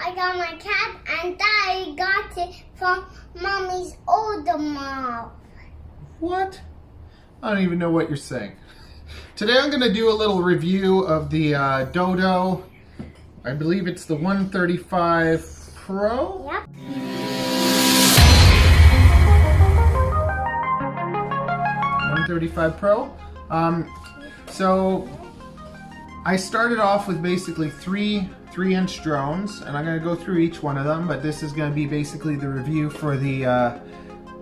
I got my cat and I got it from Mommy's older mom. What? I don't even know what you're saying. Today I'm going to do a little review of the Dodo. I believe it's the 135 Pro? Yep. 135 Pro. So I started off with basically three 3-inch drones, and I'm going to go through each one of them, but this is going to be basically the review for the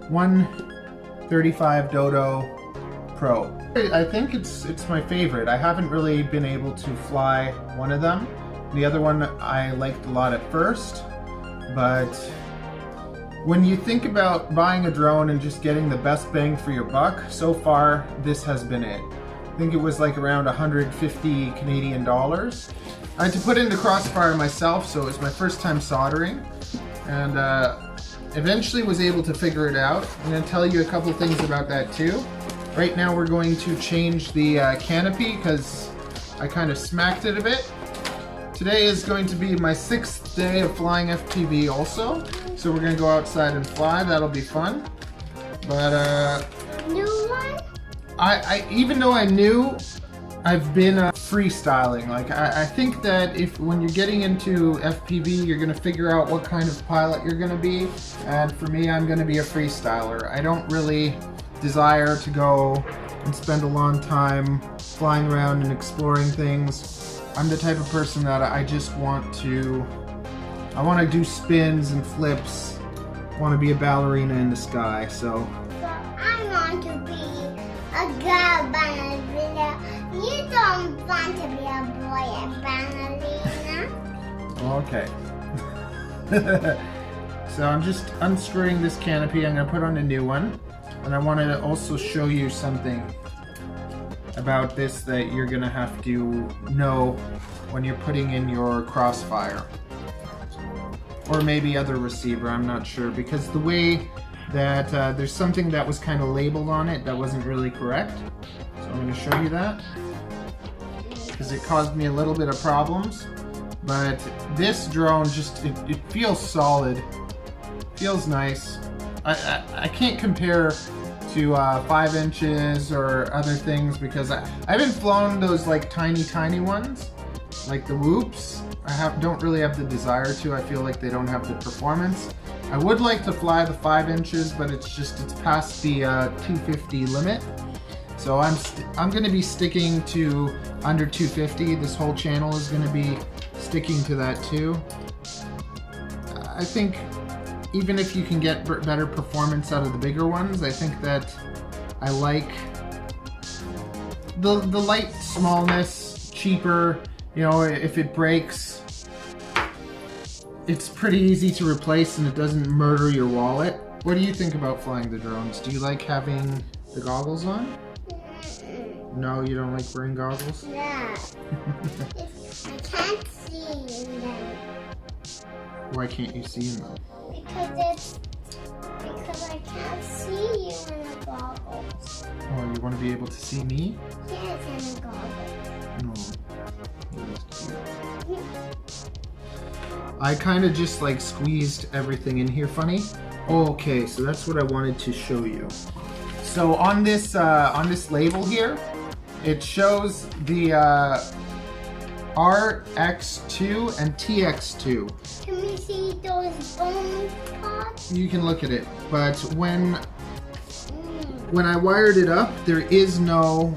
135 Dodo Pro. I think it's my favorite. I haven't really been able to fly one of them. The other one I liked a lot at first, but when you think about buying a drone and just getting the best bang for your buck, so far this has been it. I think it was like around 150 Canadian dollars. I had to put in the Crossfire myself, so it was my first time soldering, and eventually was able to figure it out. I'm going to tell you a couple things about that too. Right now we're going to change the canopy because I kind of smacked it a bit. Today is going to be my 6th day of flying FPV also, so we're going to go outside and fly. That'll be fun. But New one? I even though I knew, I've been freestyling. Like I think that when you're getting into FPV, you're going to figure out what kind of pilot you're going to be, and for me, I'm going to be a freestyler. I don't really desire to go and spend a long time flying around and exploring things. I'm the type of person that I just want to do spins and flips. I want to be a ballerina in the sky, so. I want to be a girl ballerina. You don't want to be a boy ballerina. Okay. So I'm just unscrewing this canopy. I'm going to put on a new one. And I want to also show you something about this that you're going to have to know when you're putting in your Crossfire. Or maybe other receiver, I'm not sure. Because the way that there's something that was kind of labeled on it that wasn't really correct. So I'm going to show you that. Because it caused me a little bit of problems. But this drone just, it feels solid. Feels nice. I can't compare to 5 inches or other things because I haven't flown those like tiny ones, like the Whoops. Don't really have the desire to. I feel like they don't have the performance. I would like to fly the 5 inches, but it's past the 250 limit. So I'm going to be sticking to under 250. This whole channel is going to be sticking to that too. I think even if you can get better performance out of the bigger ones, I think that I like the light smallness, cheaper. You know, if it breaks, it's pretty easy to replace and it doesn't murder your wallet. What do you think about flying the drones? Do you like having the goggles on? No, you don't like wearing goggles? Yeah. I can't see in them. Why can't you see in them? Because I can't see you in the goggles. Oh, you want to be able to see me? Yes, in the goggles. No. I kind of just like squeezed everything in here funny. Okay, so that's what I wanted to show you. So on this label here, it shows the RX2 and TX2. Can we see those bone parts? You can look at it, but when I wired it up, there is no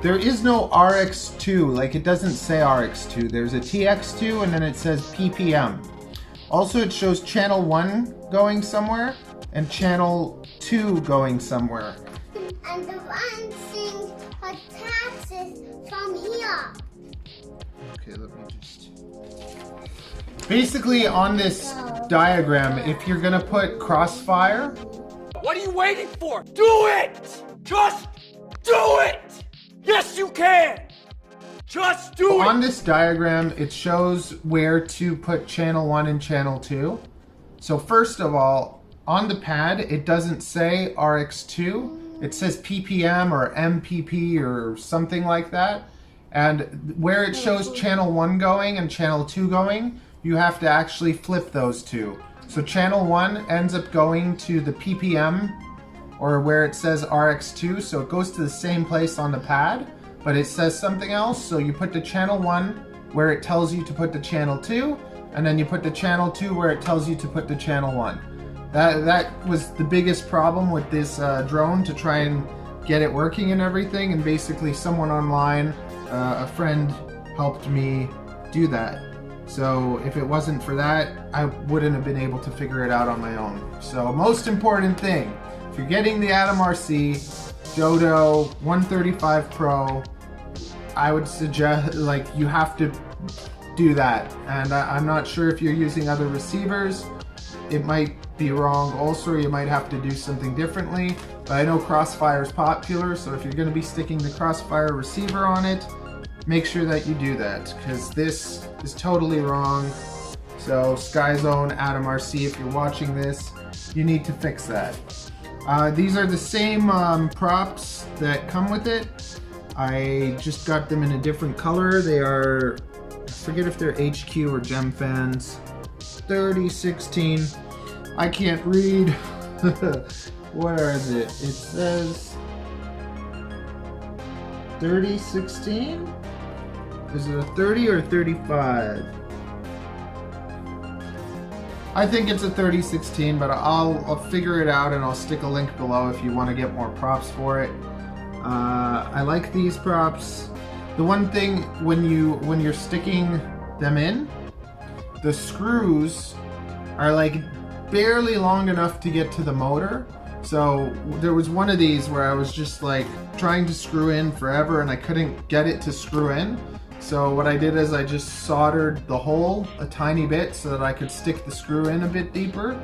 RX2. Like, it doesn't say RX2. There's a TX2 and then it says PPM. Also, it shows channel 1 going somewhere and channel 2 going somewhere. And the one thing attaches from here. Okay, let me just... Basically, on this diagram, if you're gonna put Crossfire... What are you waiting for? Do it! Just do it! Yes, you can! Just do it! On this diagram, it shows where to put channel 1 and channel 2. So first of all, on the pad, it doesn't say RX2. It says PPM or MPP or something like that. And where it shows channel 1 going and channel 2 going, you have to actually flip those two. So channel 1 ends up going to the PPM, or where it says RX2, so it goes to the same place on the pad, but it says something else, so you put the channel 1 where it tells you to put the channel 2, and then you put the channel 2 where it tells you to put the channel 1. That was the biggest problem with this drone, to try and get it working and everything, and basically someone online, a friend, helped me do that. So if it wasn't for that, I wouldn't have been able to figure it out on my own. So most important thing, if you're getting the AtomRC Dodo 135 Pro, I would suggest, like, you have to do that. And I'm not sure if you're using other receivers, it might be wrong also, you might have to do something differently. But I know Crossfire is popular, so if you're going to be sticking the Crossfire receiver on it, make sure that you do that, because this is totally wrong. So SKYZONE, AtomRC, if you're watching this, you need to fix that. These are the same props that come with it. I just got them in a different color. They are, I forget if they're HQ or Gem Fans. 3016. I can't read. What is it? It says 3016? Is it a 30 or 35? I think it's a 3016, but I'll figure it out and I'll stick a link below if you want to get more props for it. I like these props. The one thing, when you're sticking them in, the screws are like barely long enough to get to the motor. So there was one of these where I was just like trying to screw in forever and I couldn't get it to screw in. So what I did is I just soldered the hole a tiny bit so that I could stick the screw in a bit deeper.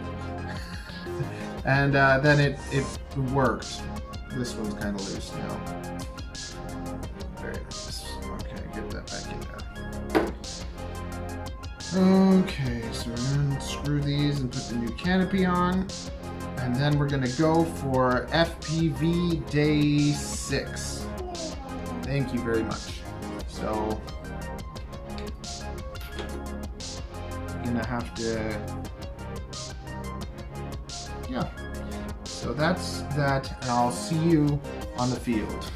And then it worked. This one's kind of loose now. Very nice. Okay, get that back in there. Okay, so we're going to screw these and put the new canopy on. And then we're going to go for FPV Day 6. Thank you very much. So, I'm going to have to, yeah. So that's that, and I'll see you on the field.